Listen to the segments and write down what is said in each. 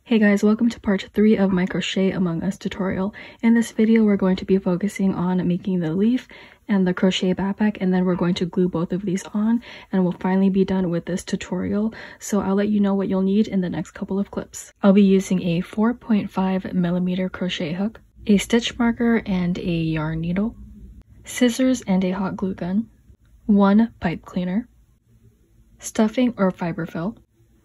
Hey guys, welcome to part 3 of my Crochet Among Us tutorial. In this video, we're going to be focusing on making the leaf and the crochet backpack, and then we're going to glue both of these on, and we'll finally be done with this tutorial. So I'll let you know what you'll need in the next couple of clips. I'll be using a 4.5mm crochet hook, a stitch marker and a yarn needle, scissors and a hot glue gun, one pipe cleaner, stuffing or fiber fill.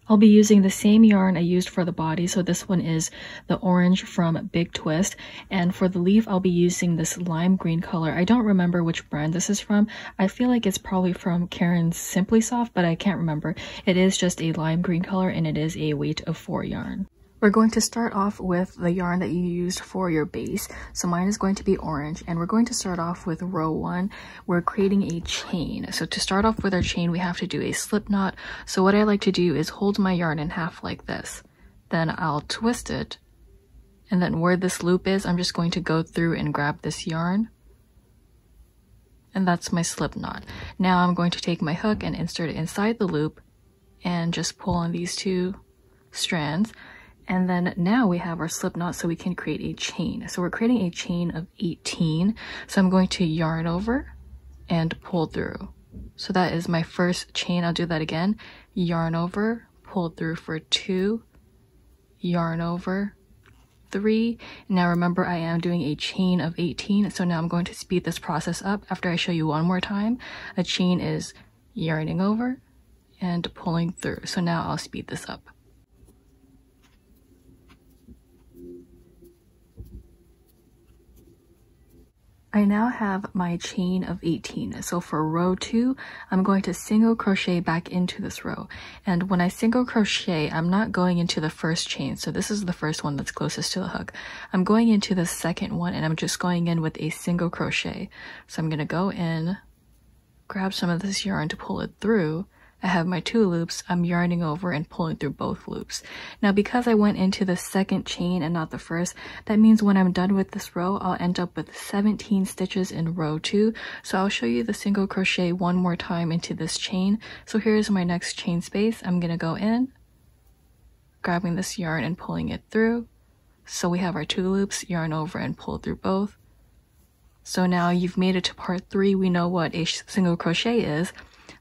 I'll be using the same yarn I used for the body, so this one is the orange from Big Twist, and for the leaf I'll be using this lime green color. I don't remember which brand this is from. I feel like it's probably from Karen's Simply Soft, but I can't remember. It is just a lime green color and it is a weight of 4 yarn. We're going to start off with the yarn that you used for your base. So mine is going to be orange, and we're going to start off with row 1. We're creating a chain. So to start off with our chain, we have to do a slip knot. So what I like to do is hold my yarn in half like this. Then I'll twist it. And then where this loop is, I'm just going to go through and grab this yarn. And that's my slip knot. Now I'm going to take my hook and insert it inside the loop and just pull on these 2 strands. And then now we have our slip knot, so we can create a chain. So we're creating a chain of 18. So I'm going to yarn over and pull through. So that is my first chain. I'll do that again. Yarn over, pull through for 2, yarn over, 3. Now remember, I am doing a chain of 18. So now I'm going to speed this process up after I show you one more time. A chain is yarning over and pulling through. So now I'll speed this up. I now have my chain of 18. So for row 2, I'm going to single crochet back into this row. And when I single crochet, I'm not going into the first chain. So this is the first one that's closest to the hook. I'm going into the second one, and I'm just going in with a single crochet. So I'm going to go in, grab some of this yarn to pull it through. I have my 2 loops, I'm yarning over and pulling through both loops. Now because I went into the second chain and not the first, that means when I'm done with this row, I'll end up with 17 stitches in row 2. So I'll show you the single crochet one more time into this chain. So here's my next chain space. I'm gonna go in, grabbing this yarn and pulling it through. So we have our 2 loops, yarn over and pull through both. So now you've made it to part 3. We know what a single crochet is.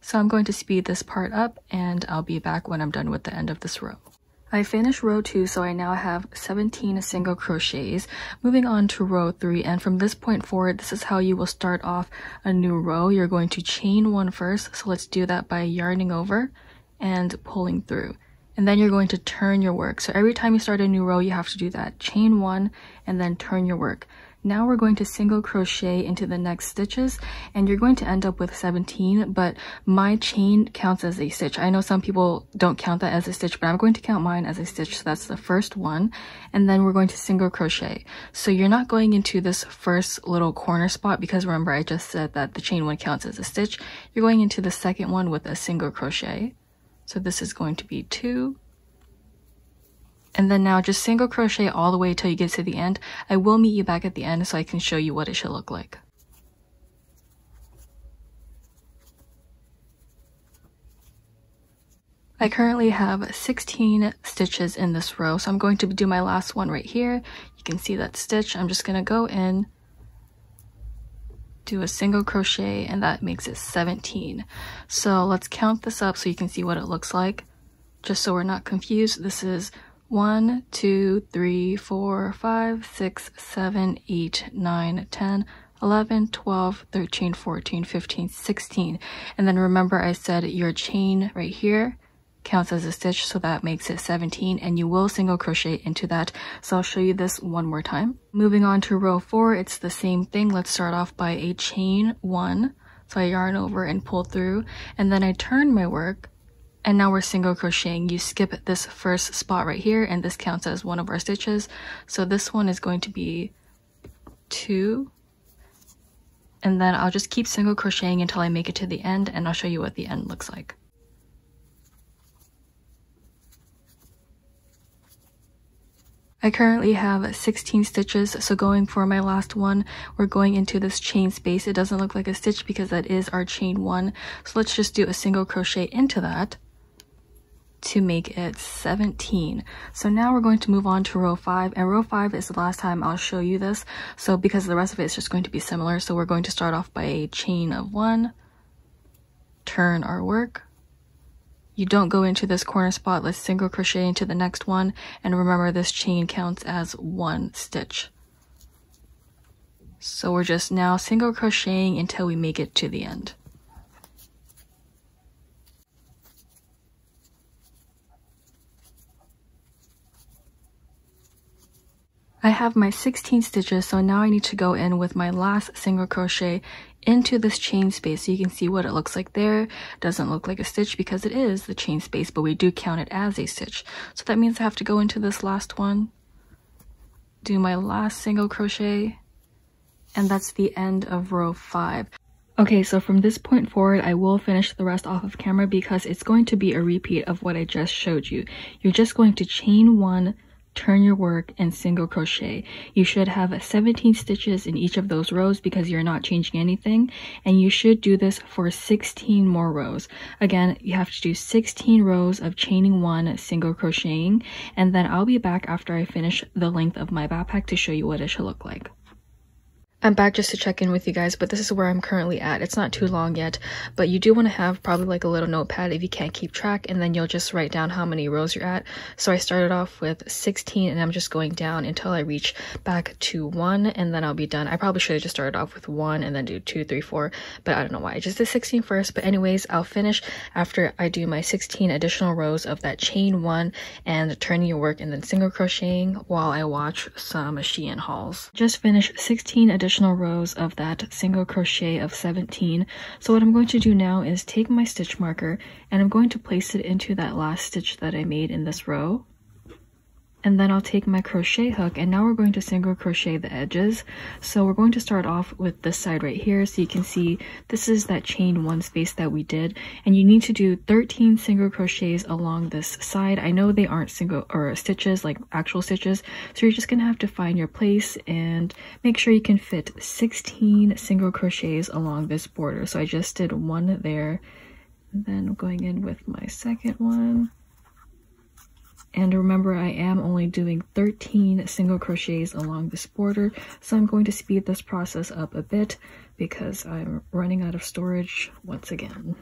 So I'm going to speed this part up, and I'll be back when I'm done with the end of this row. I finished row 2, so I now have 17 single crochets. Moving on to row 3, and from this point forward, this is how you will start off a new row. You're going to chain 1 first, so let's do that by yarning over and pulling through. And then you're going to turn your work. So every time you start a new row, you have to do that. Chain 1 and then turn your work. Now we're going to single crochet into the next stitches, and you're going to end up with 17, but my chain counts as a stitch. I know some people don't count that as a stitch, but I'm going to count mine as a stitch. So that's the first one, and then we're going to single crochet. So you're not going into this first little corner spot, because remember I just said that the chain 1 counts as a stitch. You're going into the second one with a single crochet. So this is going to be 2. And then now just single crochet all the way till you get to the end. I will meet you back at the end so I can show you what it should look like. I currently have 16 stitches in this row, so I'm going to do my last one right here. You can see that stitch. I'm just going to go in, do a single crochet, and that makes it 17. So let's count this up so you can see what it looks like. Just so we're not confused, this is 1, 2, 3, 4, 5, 6, 7, 8, 9, 10, 11, 12, 13, 14, 15, 16. And then remember I said your chain right here counts as a stitch, so that makes it 17, and you will single crochet into that. So I'll show you this one more time. Moving on to row 4, it's the same thing. Let's start off by a chain 1. So I yarn over and pull through, and then I turn my work. And now we're single crocheting. You skip this first spot right here, and this counts as one of our stitches. So this one is going to be 2. And then I'll just keep single crocheting until I make it to the end, and I'll show you what the end looks like. I currently have 16 stitches, so going for my last one, we're going into this chain space. It doesn't look like a stitch because that is our chain 1. So let's just do a single crochet into that to make it 17. So now we're going to move on to row 5, and row 5 is the last time I'll show you this. So because the rest of it is just going to be similar, so we're going to start off by a chain of 1, turn our work. You don't go into this corner spot, let's single crochet into the next one, and remember this chain counts as 1 stitch. So we're just now single crocheting until we make it to the end. I have my 16 stitches, so now I need to go in with my last single crochet into this chain space so you can see what it looks like there. Doesn't look like a stitch because it is the chain space, but we do count it as a stitch. So that means I have to go into this last one, do my last single crochet, and that's the end of row 5. Okay, so from this point forward, I will finish the rest off of camera because it's going to be a repeat of what I just showed you. You're just going to chain 1, turn your work, and single crochet. You should have 17 stitches in each of those rows because you're not changing anything, and you should do this for 16 more rows. Again, you have to do 16 rows of chaining 1, single crocheting, and then I'll be back after I finish the length of my backpack to show you what it should look like. I'm back just to check in with you guys, but this is where I'm currently at. It's not too long yet, but you do want to have probably like a little notepad if you can't keep track, and then you'll just write down how many rows you're at. So I started off with 16 and I'm just going down until I reach back to 1, and then I'll be done. I probably should have just started off with 1 and then do 2, 3, 4, but I don't know why. I just did 16 first, but anyways, I'll finish after I do my 16 additional rows of that chain 1 and turning your work and then single crocheting while I watch some Shein hauls. Just finished 16 additional rows of that single crochet of 17. So what I'm going to do now is take my stitch marker and I'm going to place it into that last stitch that I made in this row, and then I'll take my crochet hook, and now we're going to single crochet the edges. So we're going to start off with this side right here, so you can see this is that chain 1 space that we did, and you need to do 13 single crochets along this side. I know they aren't single or stitches like actual stitches, so you're just gonna have to find your place and make sure you can fit 16 single crochets along this border. So I just did 1 there, and then going in with my second one. And remember, I am only doing 13 single crochets along this border, so I'm going to speed this process up a bit because I'm running out of storage once again.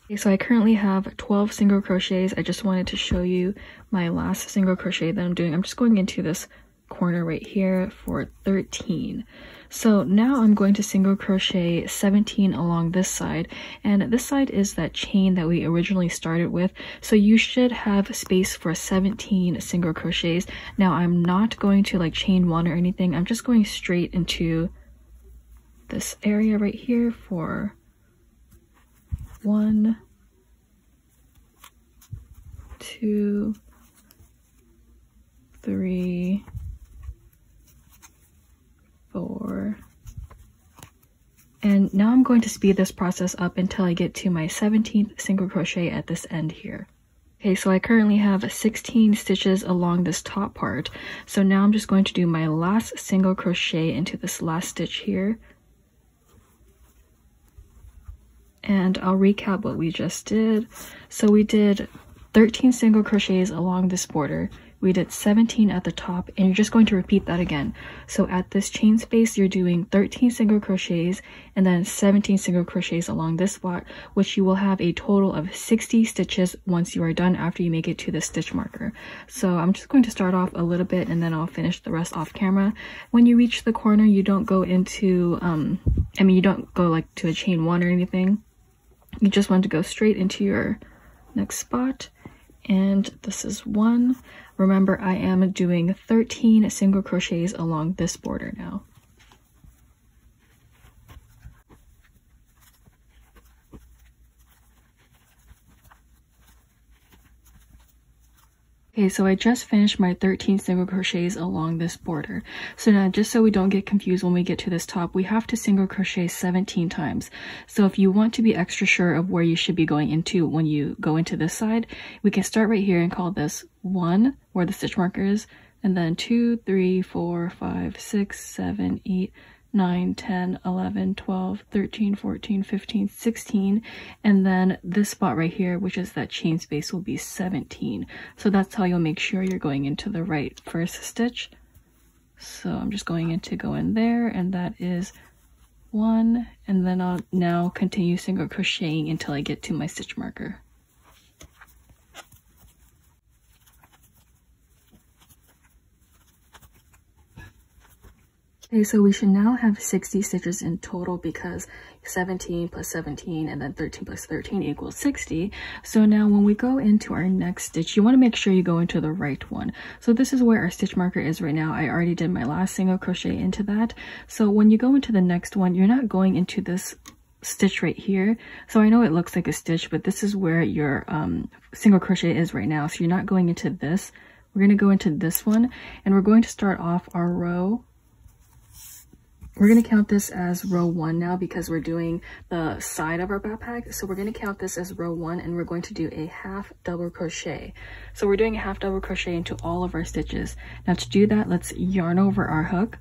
Okay, so I currently have 12 single crochets. I just wanted to show you my last single crochet that I'm doing. I'm just going into this corner right here for 13. So now I'm going to single crochet 17 along this side, and this side is that chain that we originally started with, so you should have space for 17 single crochets. Now I'm not going to like chain 1 or anything, I'm just going straight into this area right here for 1, 2, 3, 4, and now I'm going to speed this process up until I get to my 17th single crochet at this end here. Okay, so I currently have 16 stitches along this top part, so now I'm just going to do my last single crochet into this last stitch here, and I'll recap what we just did. So we did 13 single crochets along this border, we did 17 at the top, and you're just going to repeat that again. So at this chain space, you're doing 13 single crochets and then 17 single crochets along this spot, which you will have a total of 60 stitches once you are done after you make it to the stitch marker. So I'm just going to start off a little bit and then I'll finish the rest off camera. When you reach the corner, you don't go into, you don't go like to a chain 1 or anything. You just want to go straight into your next spot. And this is 1. Remember, I am doing 13 single crochets along this border now. Okay, so I just finished my 13 single crochets along this border. So now, just so we don't get confused when we get to this top, we have to single crochet 17 times. So if you want to be extra sure of where you should be going into when you go into this side, we can start right here and call this 1, where the stitch marker is, and then 2, 3, 4, 5, 6, 7, 8, 9, 10, 11, 12, 13, 14, 15, 16, and then this spot right here, which is that chain space, will be 17. So that's how you'll make sure you're going into the right first stitch. So I'm just going to go in there, and that is 1, and then I'll now continue single crocheting until I get to my stitch marker. Okay, so we should now have 60 stitches in total because 17 plus 17 and then 13 plus 13 equals 60. So now when we go into our next stitch, you want to make sure you go into the right one. So this is where our stitch marker is right now. I already did my last single crochet into that. So when you go into the next one, you're not going into this stitch right here. So I know it looks like a stitch, but this is where your single crochet is right now. So you're not going into this. We're going to go into this one, and we're going to start off our row. We're going to count this as row 1 now because we're doing the side of our backpack. So we're going to count this as row 1, and we're going to do a half double crochet. So we're doing a half double crochet into all of our stitches. Now to do that, let's yarn over our hook.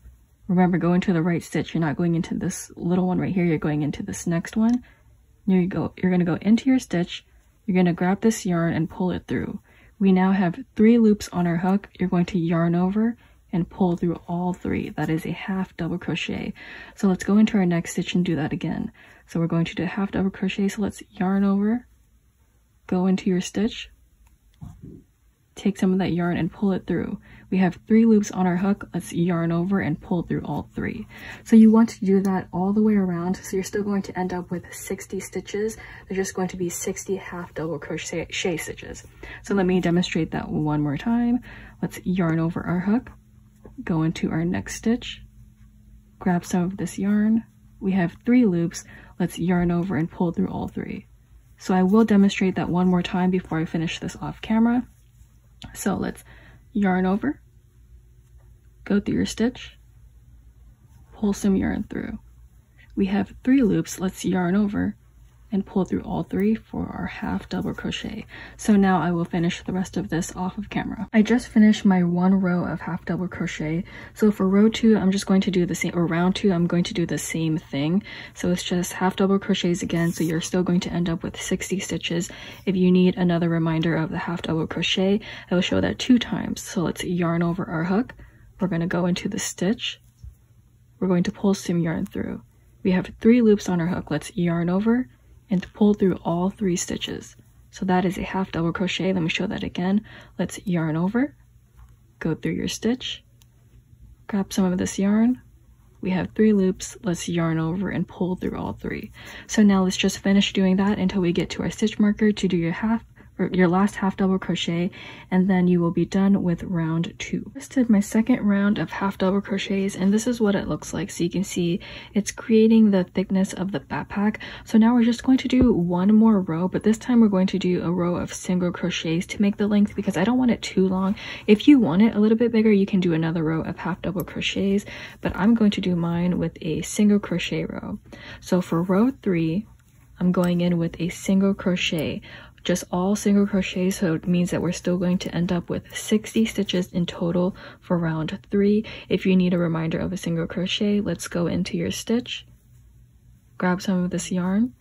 Remember, go into the right stitch. You're not going into this little one right here. You're going into this next one. There you go. You're going to go into your stitch. You're going to grab this yarn and pull it through. We now have 3 loops on our hook. You're going to yarn over and pull through all 3. That is a half double crochet. So let's go into our next stitch and do that again. So we're going to do a half double crochet. So let's yarn over, go into your stitch, take some of that yarn and pull it through. We have 3 loops on our hook. Let's yarn over and pull through all 3. So you want to do that all the way around. So you're still going to end up with 60 stitches. They're just going to be 60 half double crochet stitches. So let me demonstrate that one more time. Let's yarn over our hook, go into our next stitch, grab some of this yarn. We have 3 loops. Let's yarn over and pull through all 3. So I will demonstrate that one more time before I finish this off camera. So let's yarn over, go through your stitch, pull some yarn through. We have 3 loops. Let's yarn over and pull through all 3 for our half double crochet. So now I will finish the rest of this off of camera. I just finished my 1 row of half double crochet. So for row 2, I'm just going to do the same, or round 2, I'm going to do the same thing. So it's just half double crochets again. So you're still going to end up with 60 stitches. If you need another reminder of the half double crochet, I will show that 2 times. So let's yarn over our hook. We're going to go into the stitch. We're going to pull some yarn through. We have 3 loops on our hook. Let's yarn over and pull through all 3 stitches. So that is a half double crochet. Let me show that again. Let's yarn over, go through your stitch, grab some of this yarn. We have 3 loops. Let's yarn over and pull through all 3. So now let's just finish doing that until we get to our stitch marker to do your last half double crochet, and then you will be done with round 2. I just did my second round of half double crochets, and this is what it looks like. So you can see it's creating the thickness of the backpack. So now we're just going to do 1 more row, but this time we're going to do a row of single crochets to make the length because I don't want it too long. If you want it a little bit bigger, you can do another row of half double crochets, but I'm going to do mine with a single crochet row. So for row 3, I'm going in with a single crochet. Just all single crochets, so it means that we're still going to end up with 60 stitches in total for round 3. If you need a reminder of a single crochet, let's go into your stitch, grab some of this yarn.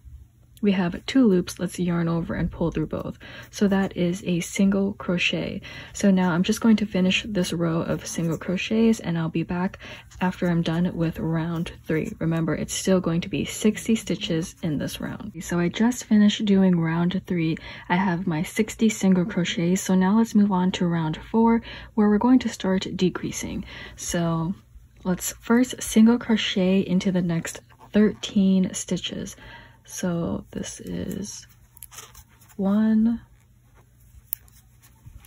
We have 2 loops. Let's yarn over and pull through both. So that is a single crochet. So now I'm just going to finish this row of single crochets, and I'll be back after I'm done with round 3. Remember, it's still going to be 60 stitches in this round. So I just finished doing round 3. I have my 60 single crochets. So now let's move on to round 4, where we're going to start decreasing. So let's first single crochet into the next 13 stitches. So this is 1,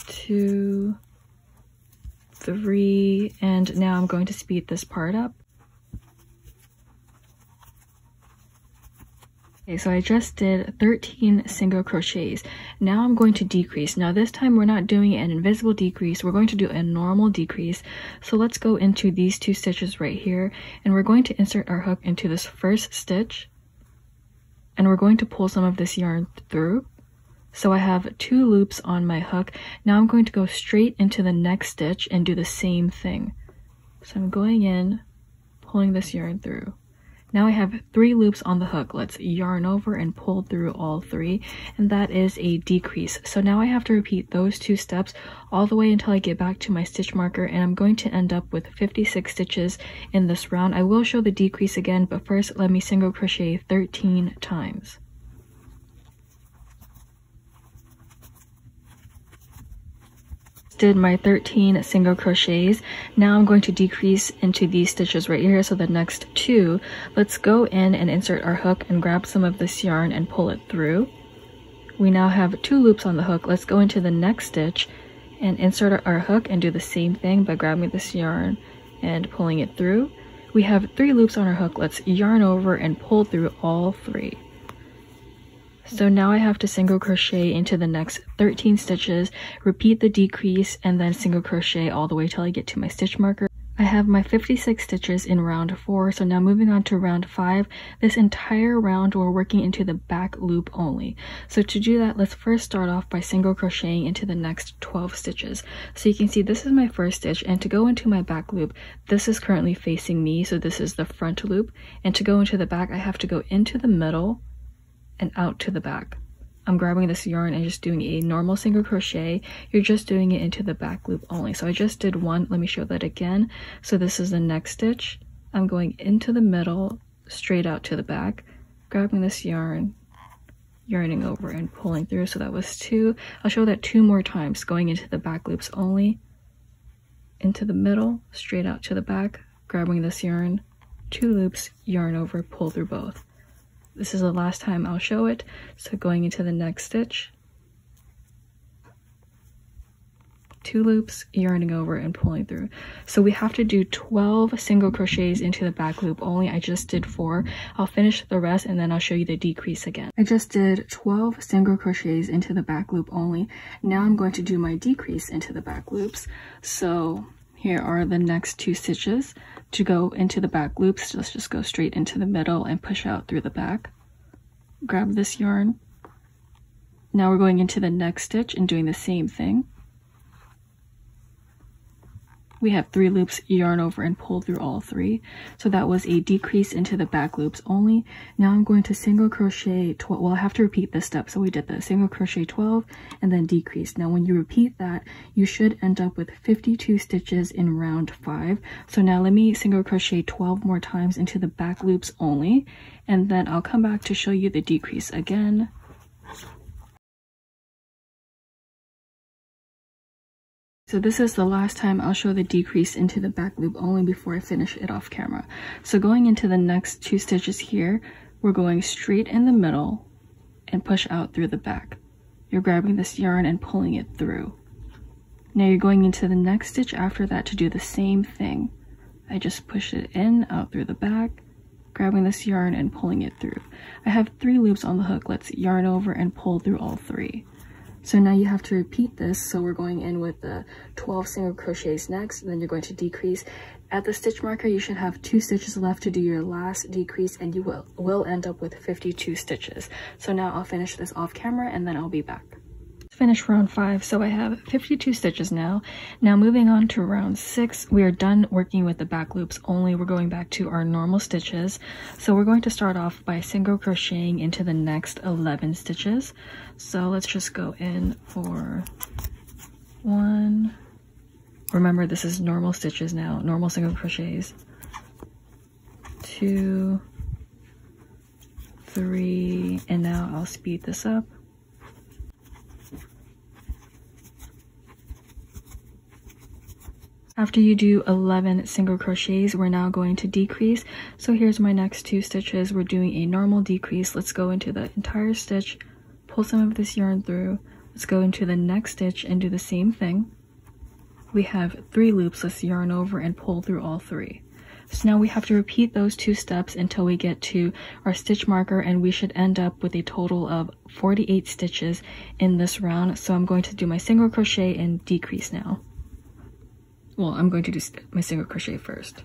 2, 3, and now I'm going to speed this part up. Okay, so I just did 13 single crochets. Now I'm going to decrease. Now this time we're not doing an invisible decrease, we're going to do a normal decrease. So let's go into these 2 stitches right here, and we're going to insert our hook into this first stitch. And we're going to pull some of this yarn through. So I have 2 loops on my hook. Now I'm going to go straight into the next stitch and do the same thing. So I'm going in, pulling this yarn through. Now I have 3 loops on the hook. Let's yarn over and pull through all 3, and that is a decrease. So now I have to repeat those 2 steps all the way until I get back to my stitch marker, and I'm going to end up with 56 stitches in this round. I will show the decrease again, but first let me single crochet 13 times. Did my 13 single crochets. Now I'm going to decrease into these stitches right here, so the next 2. Let's go in and insert our hook and grab some of this yarn and pull it through. We now have 2 loops on the hook. Let's go into the next stitch and insert our hook and do the same thing by grabbing this yarn and pulling it through. We have 3 loops on our hook. Let's yarn over and pull through all 3. So now I have to single crochet into the next 13 stitches, repeat the decrease, and then single crochet all the way till I get to my stitch marker. I have my 56 stitches in round 4, so now moving on to round 5. This entire round we're working into the back loop only. So to do that, let's first start off by single crocheting into the next 12 stitches. So you can see this is my first stitch, and to go into my back loop, this is currently facing me, so this is the front loop, and to go into the back I have to go into the middle and out to the back. I'm grabbing this yarn and just doing a normal single crochet. You're just doing it into the back loop only. So I just did one. Let me show that again. So this is the next stitch. I'm going into the middle, straight out to the back, grabbing this yarn, yarning over and pulling through. So that was 2. I'll show that 2 more times, going into the back loops only, into the middle, straight out to the back, grabbing this yarn, 2 loops, yarn over, pull through both. This is the last time I'll show it. So going into the next stitch, 2 loops, yarning over and pulling through. So we have to do 12 single crochets into the back loop only. I just did 4. I'll finish the rest and then I'll show you the decrease again. I just did 12 single crochets into the back loop only. Now I'm going to do my decrease into the back loops. So here are the next 2 stitches. To go into the back loops, let's just go straight into the middle and push out through the back. Grab this yarn. Now we're going into the next stitch and doing the same thing. We have 3 loops, yarn over and pull through all 3. So that was a decrease into the back loops only. Now I'm going to single crochet 12. Well, I have to repeat this step. So we did the single crochet 12 and then decrease. Now when you repeat that, you should end up with 52 stitches in round 5. So now let me single crochet 12 more times into the back loops only, and then I'll come back to show you the decrease again. So this is the last time I'll show the decrease into the back loop only before I finish it off camera. So going into the next 2 stitches here, we're going straight in the middle and push out through the back. You're grabbing this yarn and pulling it through. Now you're going into the next stitch after that to do the same thing. I just push it in, out through the back, grabbing this yarn and pulling it through. I have 3 loops on the hook. Let's yarn over and pull through all 3. So now you have to repeat this. So we're going in with the 12 single crochets next, and then you're going to decrease. At the stitch marker, you should have 2 stitches left to do your last decrease, and you will end up with 52 stitches. So now I'll finish this off camera and then I'll be back. Finish round 5. So I have 52 stitches now. Now moving on to round 6, we are done working with the back loops only. We're going back to our normal stitches. So we're going to start off by single crocheting into the next 11 stitches. So let's just go in for 1. Remember, this is normal stitches now, normal single crochets. 2, 3, and now I'll speed this up. After you do 11 single crochets, we're now going to decrease. So here's my next 2 stitches. We're doing a normal decrease. Let's go into the entire stitch, pull some of this yarn through. Let's go into the next stitch and do the same thing. We have 3 loops. Let's yarn over and pull through all 3. So now we have to repeat those 2 steps until we get to our stitch marker, and we should end up with a total of 48 stitches in this round. So I'm going to do my single crochet and decrease now. Well, I'm going to do my single crochet first.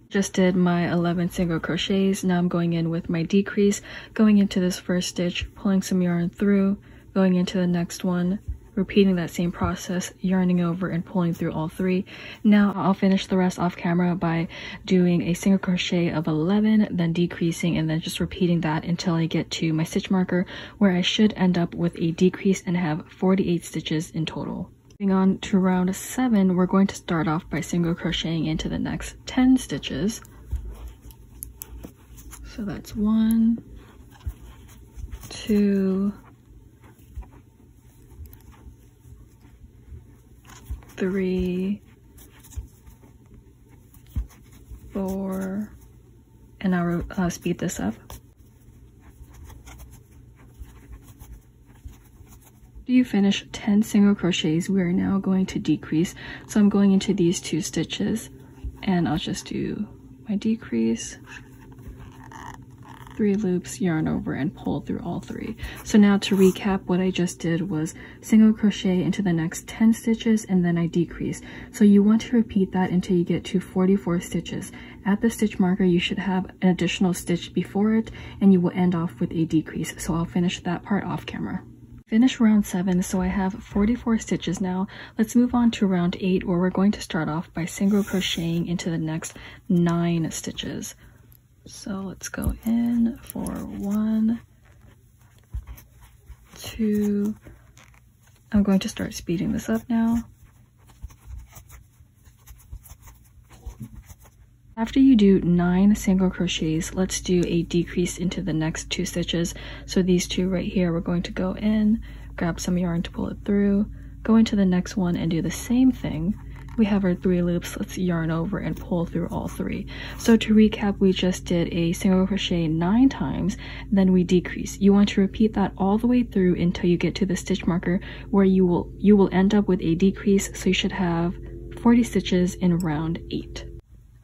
Just did my 11 single crochets. Now I'm going in with my decrease, going into this first stitch, pulling some yarn through, going into the next one, repeating that same process, yarning over and pulling through all 3. Now I'll finish the rest off camera by doing a single crochet of 11, then decreasing, and then just repeating that until I get to my stitch marker, where I should end up with a decrease and have 48 stitches in total. Moving on to round 7, we're going to start off by single crocheting into the next 10 stitches. So that's 1, 2, 3, 4, and I'll speed this up. After you finish 10 single crochets, we are now going to decrease. So I'm going into these 2 stitches, and I'll just do my decrease, 3 loops, yarn over, and pull through all 3. So now to recap, what I just did was single crochet into the next 10 stitches, and then I decrease. So you want to repeat that until you get to 44 stitches. At the stitch marker, you should have an additional stitch before it, and you will end off with a decrease. So I'll finish that part off camera. Finish round 7, so I have 44 stitches now. Let's move on to round 8, where we're going to start off by single crocheting into the next 9 stitches. So let's go in for 1, 2, I'm going to start speeding this up now. After you do 9 single crochets, let's do a decrease into the next 2 stitches. So these 2 right here, we're going to go in, grab some yarn to pull it through, go into the next one and do the same thing. We have our 3 loops, let's yarn over and pull through all 3. So to recap, we just did a single crochet 9 times, then we decrease. You want to repeat that all the way through until you get to the stitch marker, where you will end up with a decrease, so you should have 40 stitches in round 8.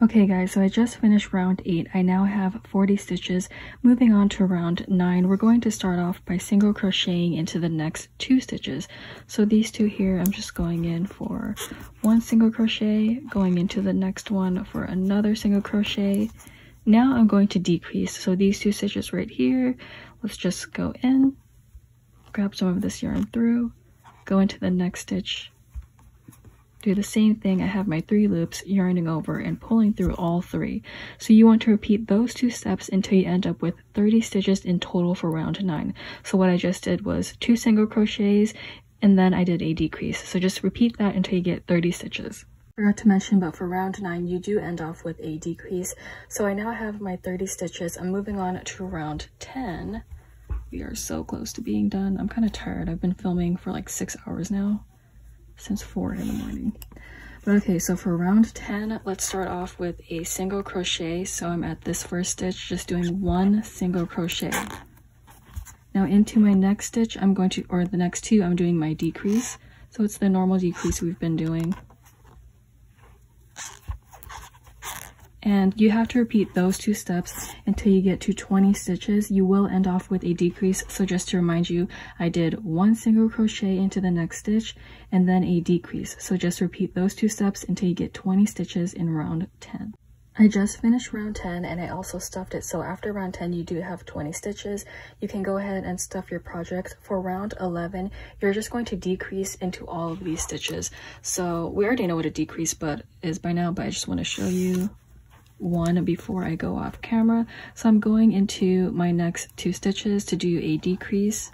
Okay guys, so I just finished round 8. I now have 40 stitches. Moving on to round 9, we're going to start off by single crocheting into the next 2 stitches. So these 2 here, I'm just going in for 1 single crochet, going into the next one for another single crochet. Now I'm going to decrease. So these 2 stitches right here, let's just go in, grab some of this yarn through, go into the next stitch, do the same thing. I have my 3 loops, yarning over and pulling through all 3. So you want to repeat those 2 steps until you end up with 30 stitches in total for round 9. So what I just did was 2 single crochets, and then I did a decrease. So just repeat that until you get 30 stitches. Forgot to mention, but for round 9, you do end off with a decrease. So I now have my 30 stitches. I'm moving on to round 10. We are so close to being done. I'm kind of tired. I've been filming for like 6 hours now, since 4 in the morning. But okay, so for round 10, let's start off with a single crochet. So I'm at this first stitch, just doing 1 single crochet. Now into my next stitch, I'm going to, or the next 2, I'm doing my decrease. So it's the normal decrease we've been doing. And you have to repeat those 2 steps until you get to 20 stitches. You will end off with a decrease. So just to remind you, I did 1 single crochet into the next stitch and then a decrease. So just repeat those 2 steps until you get 20 stitches in round 10. I just finished round 10 and I also stuffed it. So after round 10, you do have 20 stitches. You can go ahead and stuff your project. For round 11, you're just going to decrease into all of these stitches. So we already know what a decrease is by now, but I just want to show you one before I go off camera. So I'm going into my next 2 stitches to do a decrease,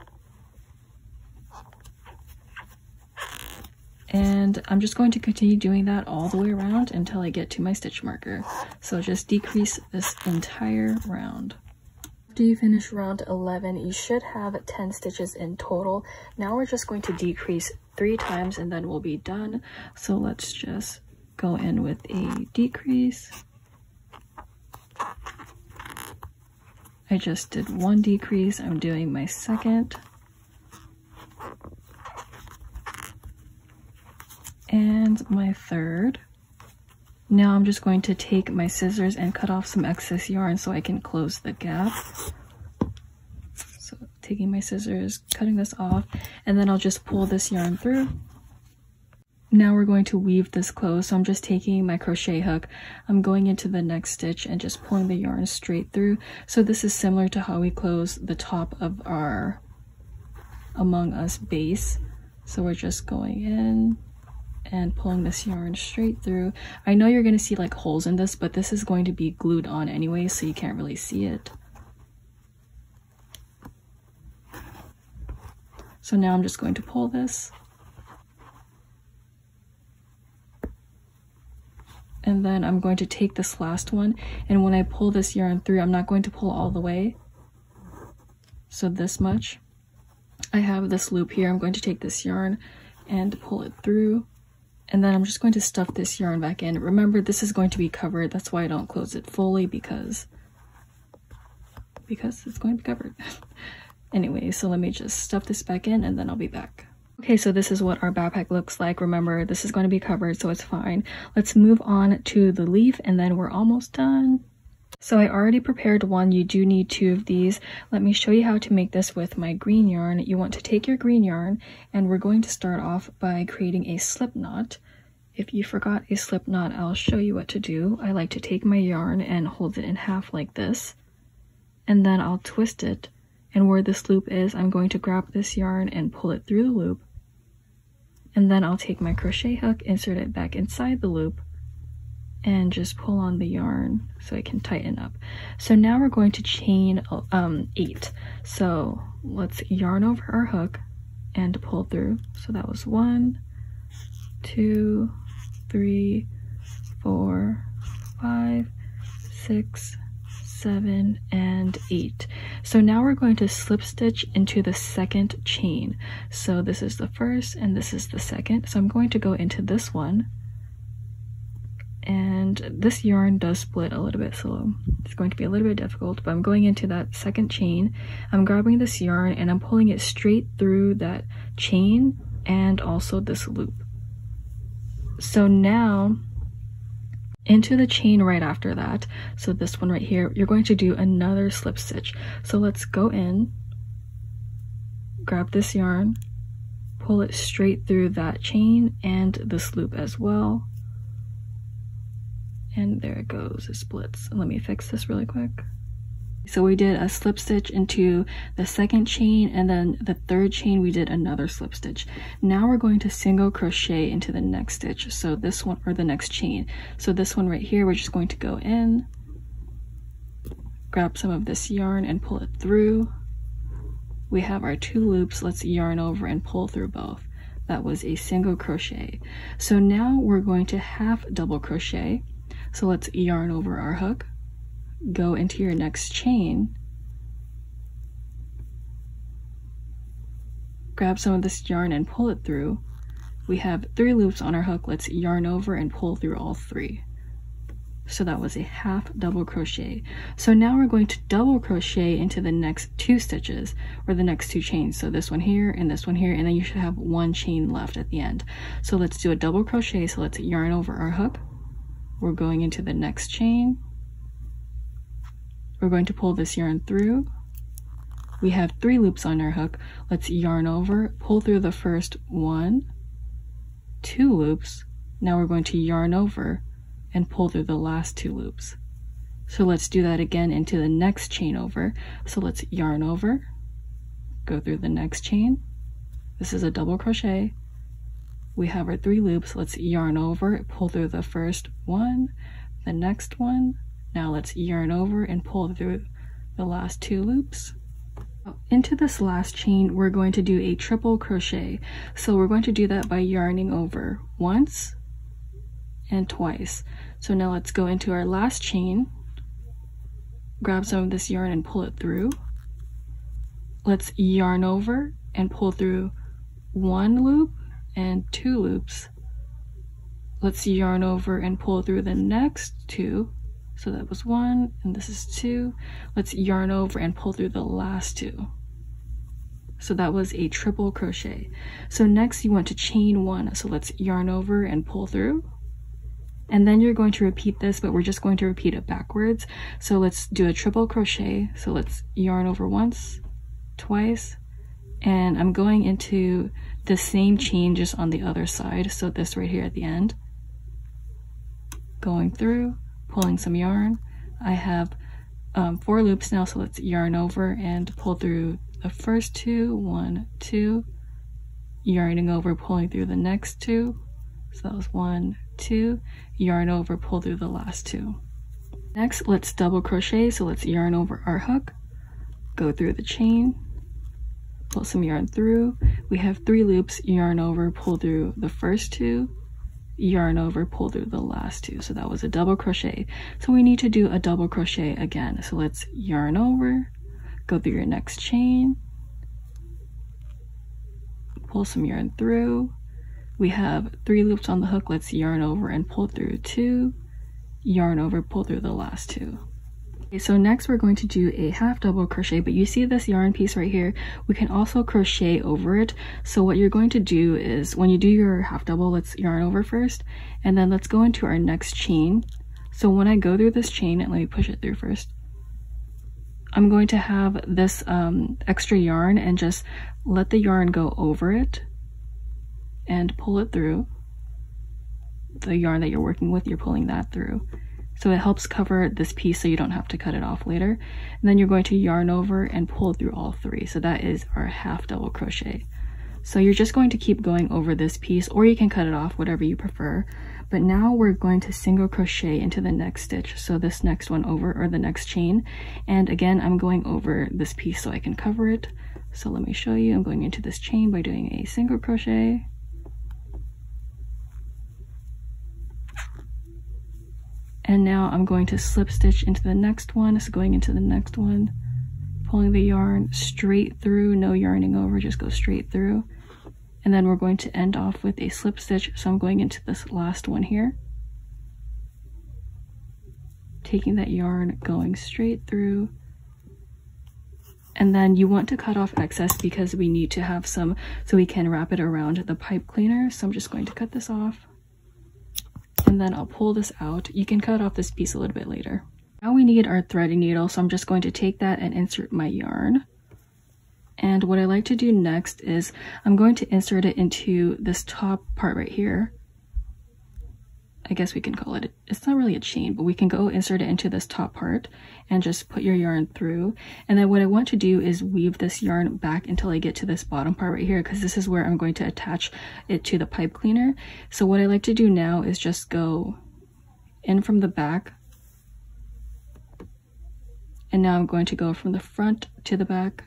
and I'm just going to continue doing that all the way around until I get to my stitch marker. So just decrease this entire round. After you finish round 11, you should have 10 stitches in total. Now we're just going to decrease 3 times and then we'll be done. So let's just go in with a decrease. I just did 1 decrease. I'm doing my second. And my third. Now I'm just going to take my scissors and cut off some excess yarn so I can close the gap. So taking my scissors, cutting this off, and then I'll just pull this yarn through. Now we're going to weave this close. So I'm just taking my crochet hook, I'm going into the next stitch and just pulling the yarn straight through. So this is similar to how we close the top of our Among Us base. So we're just going in and pulling this yarn straight through. I know you're going to see like holes in this, but this is going to be glued on anyway, so you can't really see it. So now I'm just going to pull this. And then I'm going to take this last one, and when I pull this yarn through, I'm not going to pull all the way. So this much. I have this loop here. I'm going to take this yarn and pull it through. And then I'm just going to stuff this yarn back in. Remember, this is going to be covered. That's why I don't close it fully, because it's going to be covered. Anyway, so let me just stuff this back in and then I'll be back. Okay, so this is what our backpack looks like. Remember, this is going to be covered, so it's fine. Let's move on to the leaf and then we're almost done. So I already prepared one. You do need 2 of these. Let me show you how to make this with my green yarn. You want to take your green yarn, and we're going to start off by creating a slip knot. If you forgot a slip knot, I'll show you what to do. I like to take my yarn and hold it in half like this, and then I'll twist it. And where this loop is, I'm going to grab this yarn and pull it through the loop. And then I'll take my crochet hook, insert it back inside the loop, and just pull on the yarn so it can tighten up. So now we're going to chain 8. So let's yarn over our hook and pull through. So that was 1, 2, 3, 4, 5, 6, 7, and 8. So now we're going to slip stitch into the second chain. So this is the first and this is the second. So I'm going to go into this one, and this yarn does split a little bit, so it's going to be a little bit difficult, but I'm going into that second chain. I'm grabbing this yarn and I'm pulling it straight through that chain and also this loop. So now into the chain right after that, so this one right here, you're going to do another slip stitch. So let's go in, grab this yarn, pull it straight through that chain and this loop as well, and there it goes, it splits. Let me fix this really quick. So we did a slip stitch into the second chain, and then the third chain we did another slip stitch. Now we're going to single crochet into the next stitch, so this one, or the next chain. So this one right here, we're just going to go in, grab some of this yarn and pull it through. We have our 2 loops. Let's yarn over and pull through both. That was a single crochet. So now we're going to half double crochet. So let's yarn over our hook, go into your next chain, grab some of this yarn and pull it through. We have 3 loops on our hook. Let's yarn over and pull through all 3. So that was a half double crochet. So now we're going to double crochet into the next 2 stitches, or the next 2 chains. So this one here and this one here, and then you should have 1 chain left at the end. So let's do a double crochet. So let's yarn over our hook. We're going into the next chain. We're going to pull this yarn through. We have 3 loops on our hook. Let's yarn over, pull through the first 1, 2 loops. Now we're going to yarn over and pull through the last 2 loops. So let's do that again into the next chain over. So let's yarn over, go through the next chain. This is a double crochet. We have our 3 loops. Let's yarn over, pull through the first 1, the next one. Now let's yarn over and pull through the last 2 loops. Into this last chain, we're going to do a triple crochet. So we're going to do that by yarning over once and twice. So now let's go into our last chain, grab some of this yarn and pull it through. Let's yarn over and pull through 1 loop and 2 loops. Let's yarn over and pull through the next 2. So that was 1 and this is 2. Let's yarn over and pull through the last 2. So that was a triple crochet. So next you want to chain 1. So let's yarn over and pull through. And then you're going to repeat this, but we're just going to repeat it backwards. So let's do a triple crochet. So let's yarn over once, twice, and I'm going into the same chain just on the other side. So this right here at the end, going through, pulling some yarn. I have 4 loops now, so let's yarn over and pull through the first 2, 1, 2, yarning over, pulling through the next 2. So that was 1, 2, yarn over, pull through the last 2. Next, let's double crochet. So let's yarn over our hook, go through the chain, pull some yarn through. We have 3 loops, yarn over, pull through the first 2, yarn over, pull through the last 2. So that was a double crochet. So we need to do a double crochet again. So let's yarn over, go through your next chain, pull some yarn through. We have 3 loops on the hook. Let's yarn over and pull through 2, yarn over, pull through the last 2. Okay, so next we're going to do a half double crochet, but you see this yarn piece right here? We can also crochet over it. So what you're going to do is when you do your half double, let's yarn over first, and then let's go into our next chain. So when I go through this chain, and let me push it through first, I'm going to have this extra yarn and just let the yarn go over it and pull it through. The yarn that you're working with, you're pulling that through. So it helps cover this piece so you don't have to cut it off later. And then you're going to yarn over and pull through all 3. So that is our half double crochet. So you're just going to keep going over this piece, or you can cut it off, whatever you prefer. But now we're going to single crochet into the next stitch. So this next one over, or the next chain. And again, I'm going over this piece so I can cover it. So let me show you. I'm going into this chain by doing a single crochet. And now I'm going to slip stitch into the next one. So going into the next one, pulling the yarn straight through, no yarning over, just go straight through. And then we're going to end off with a slip stitch. So I'm going into this last one here, taking that yarn, going straight through. And then you want to cut off excess because we need to have some, so we can wrap it around the pipe cleaner. So I'm just going to cut this off. And then I'll pull this out. You can cut off this piece a little bit later. Now we need our threading needle, so I'm just going to take that and insert my yarn. And what I like to do next is I'm going to insert it into this top part right here. I guess we can call it, it's not really a chain, but we can go insert it into this top part and just put your yarn through. And then what I want to do is weave this yarn back until I get to this bottom part right here, because this is where I'm going to attach it to the pipe cleaner. So what I like to do now is just go in from the back. And now I'm going to go from the front to the back.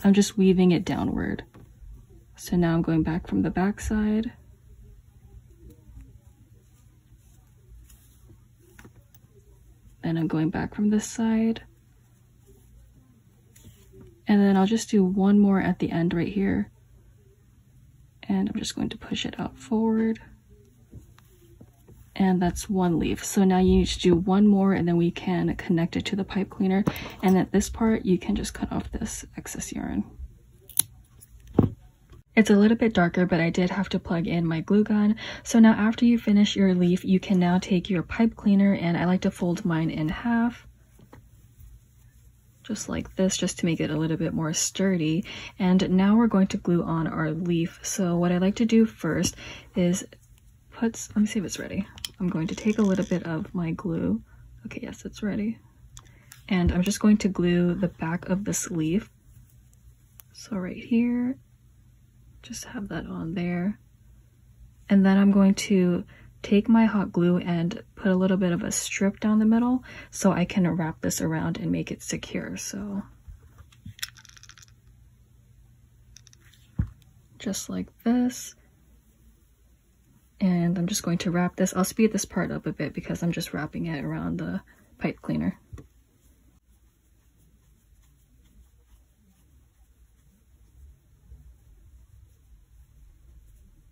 I'm just weaving it downward. So now I'm going back from the back side. And I'm going back from this side. And then I'll just do one more at the end right here. And I'm just going to push it out forward. And that's one leaf. So now you need to do one more and then we can connect it to the pipe cleaner. And at this part, you can just cut off this excess yarn. It's a little bit darker, but I did have to plug in my glue gun. So now after you finish your leaf, you can now take your pipe cleaner, and I like to fold mine in half. Just like this, just to make it a little bit more sturdy. And now we're going to glue on our leaf. So what I like to do first is let me see if it's ready. I'm going to take a little bit of my glue. Okay, yes, it's ready. And I'm just going to glue the back of this leaf. So right here. Just have that on there. And then I'm going to take my hot glue and put a little bit of a strip down the middle so I can wrap this around and make it secure. So just like this. And I'm just going to wrap this. I'll speed this part up a bit because I'm just wrapping it around the pipe cleaner.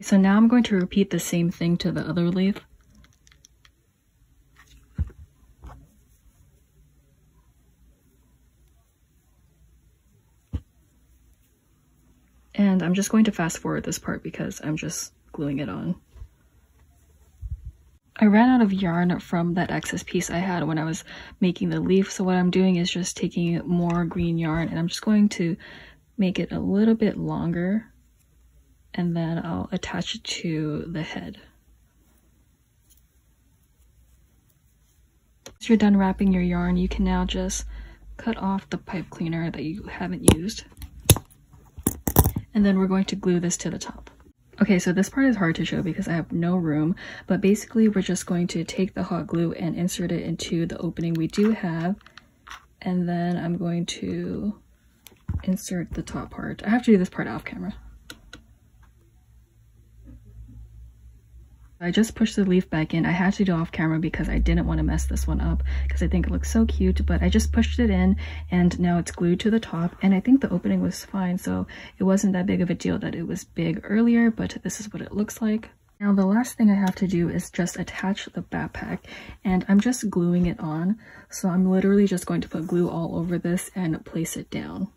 So now I'm going to repeat the same thing to the other leaf. And I'm just going to fast forward this part because I'm just gluing it on. I ran out of yarn from that excess piece I had when I was making the leaf. So what I'm doing is just taking more green yarn and I'm just going to make it a little bit longer. And then I'll attach it to the head. Once you're done wrapping your yarn, you can now just cut off the pipe cleaner that you haven't used. And then we're going to glue this to the top. Okay, so this part is hard to show because I have no room, but basically we're just going to take the hot glue and insert it into the opening we do have, and then I'm going to insert the top part. I have to do this part off camera. I just pushed the leaf back in. I had to do off camera because I didn't want to mess this one up because I think it looks so cute, but I just pushed it in and now it's glued to the top, and I think the opening was fine, so it wasn't that big of a deal that it was big earlier, but this is what it looks like. Now the last thing I have to do is just attach the backpack, and I'm just gluing it on, so I'm literally just going to put glue all over this and place it down.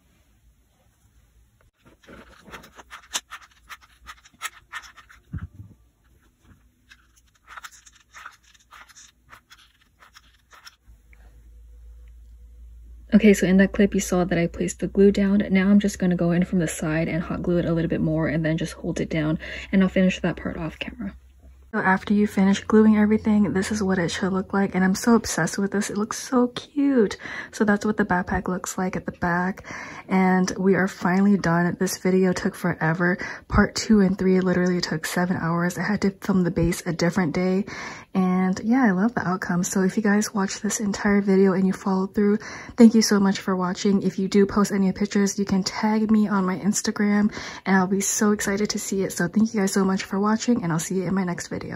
Okay, so in that clip you saw that I placed the glue down. Now I'm just going to go in from the side and hot glue it a little bit more and then just hold it down, and I'll finish that part off camera. So after you finish gluing everything, this is what it should look like, and I'm so obsessed with this. It looks so cute. So that's what the backpack looks like at the back, and we are finally done. This video took forever. Part 2 and 3 literally took 7 hours. I had to film the base a different day, and yeah, I love the outcome. So if you guys watch this entire video and you followed through, thank you so much for watching. If you do post any pictures, you can tag me on my Instagram, and I'll be so excited to see it. So thank you guys so much for watching, and I'll see you in my next video.